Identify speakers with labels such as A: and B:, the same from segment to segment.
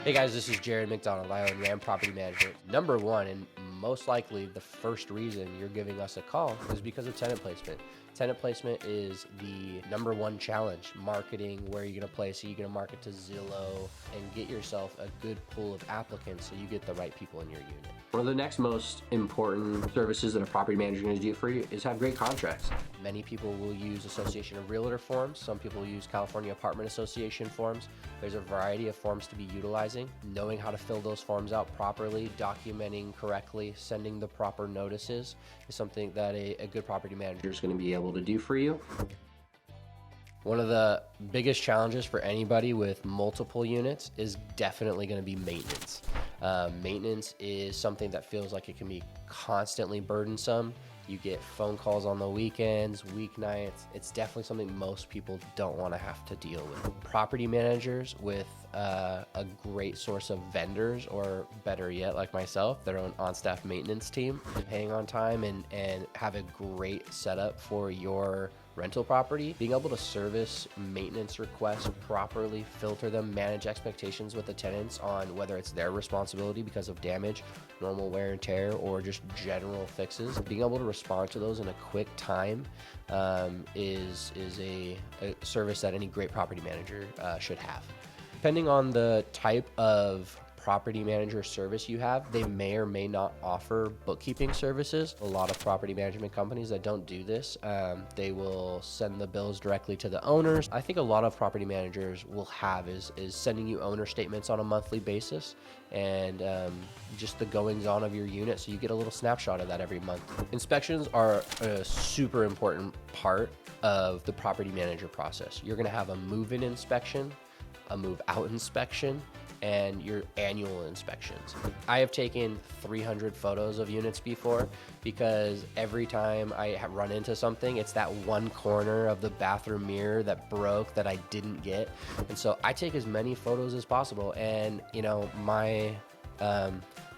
A: Hey guys, this is Jared McDonald. I own Ram Property Management. Number one, and most likely the first reason you're giving us a call is because of tenant placement. Tenant placement is the number one challenge. Marketing, where you're going to place it, you're going to market to Zillow and get yourself a good pool of applicants so you get the right people in your unit. One of the next most important services that a property manager is going to do for you is have great contracts. Many people will use Association of Realtor forms. Some people use California Apartment Association forms. There's a variety of forms to be utilizing. Knowing how to fill those forms out properly, documenting correctly, sending the proper notices is something that a good property manager is going to be able to do for you. One of the biggest challenges for anybody with multiple units is definitely going to be maintenance. Maintenance is something that feels like it can be constantly burdensome. You get phone calls on the weekends, weeknights. It's definitely something most people don't want to have to deal with. Property managers with a great source of vendors, or better yet, like myself, their own on-staff maintenance team, paying on time and have a great setup for your rental property, being able to service maintenance requests properly, filter them, manage expectations with the tenants on whether it's their responsibility because of damage, normal wear and tear, or just general fixes. Being able to respond to those in a quick time is a service that any great property manager should have. Depending on the type of property manager service you have, they may or may not offer bookkeeping services. A lot of property management companies that don't do this, they will send the bills directly to the owners. I think a lot of property managers will have is sending you owner statements on a monthly basis and just the goings on of your unit, so you get a little snapshot of that every month. Inspections are a super important part of the property manager process. You're gonna have a move-in inspection, a move-out inspection, and your annual inspections. I have taken 300 photos of units before because every time I run into something, it's that one corner of the bathroom mirror that broke that I didn't get. And so I take as many photos as possible. And you know, my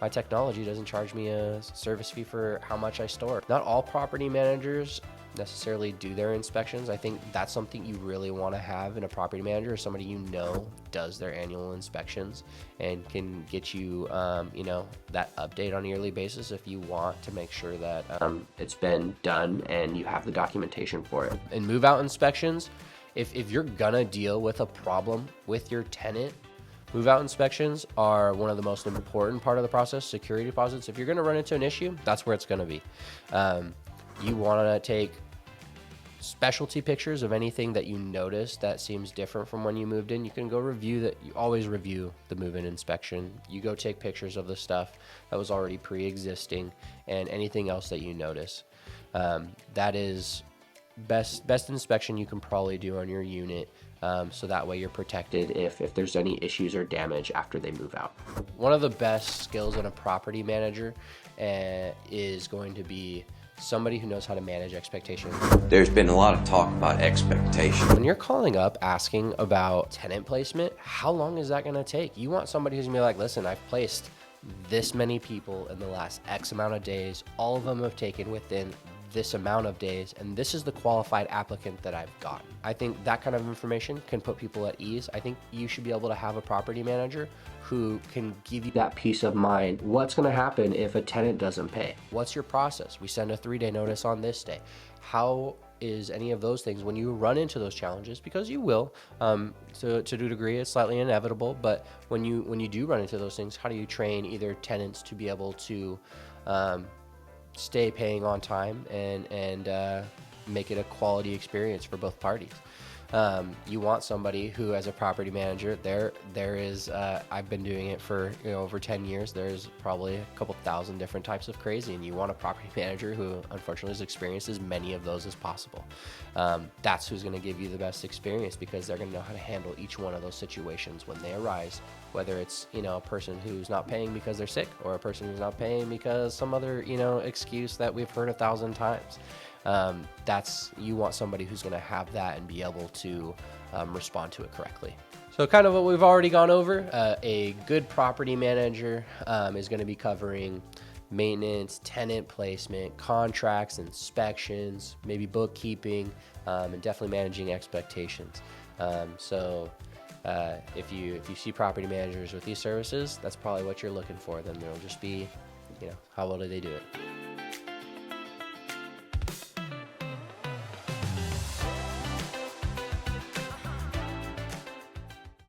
A: technology doesn't charge me a service fee for how much I store. Not all property managers necessarily do their inspections. I think that's something you really want to have in a property manager, somebody you know does their annual inspections and can get you, that update on a yearly basis if you want to make sure that it's been done and you have the documentation for it. And move out inspections, if you're gonna deal with a problem with your tenant, move-out inspections are one of the most important part of the process. Security deposits, if you're gonna run into an issue, that's where it's gonna be. You wanna take specialty pictures of anything that you notice that seems different from when you moved in. You can go review that. You always review the move-in inspection. You go take pictures of the stuff that was already pre-existing and anything else that you notice. That is best inspection you can probably do on your unit. So that way you're protected if there's any issues or damage after they move out. One of the best skills in a property manager is going to be somebody who knows how to manage expectations.
B: There's been a lot of talk about expectations.
A: When you're calling up asking about tenant placement, how long is that gonna take? You want somebody who's gonna be like, listen, I've placed this many people in the last X amount of days. All of them have taken within this amount of days, and this is the qualified applicant that I've gotten. I think that kind of information can put people at ease. I think you should be able to have a property manager who can give you that peace of mind. What's gonna happen if a tenant doesn't pay? What's your process? We send a 3-day notice on this day. How is any of those things when you run into those challenges, because you will, to a degree, it's slightly inevitable, but when you do run into those things, how do you train either tenants to be able to stay paying on time and make it a quality experience for both parties? You want somebody who, as a property manager, there is, I've been doing it for over 10 years. There's probably a couple thousand different types of crazy, and you want a property manager who unfortunately has experienced as many of those as possible. That's who's going to give you the best experience, because they're going to know how to handle each one of those situations when they arise, whether it's a person who's not paying because they're sick, or a person who's not paying because some other excuse that we've heard 1,000 times. You want somebody who's going to have that and be able to respond to it correctly. So kind of what we've already gone over, a good property manager is going to be covering maintenance, tenant placement, contracts, inspections, maybe bookkeeping, and definitely managing expectations. So If you see property managers with these services, that's probably what you're looking for. Then there'll just be, how well do they do it?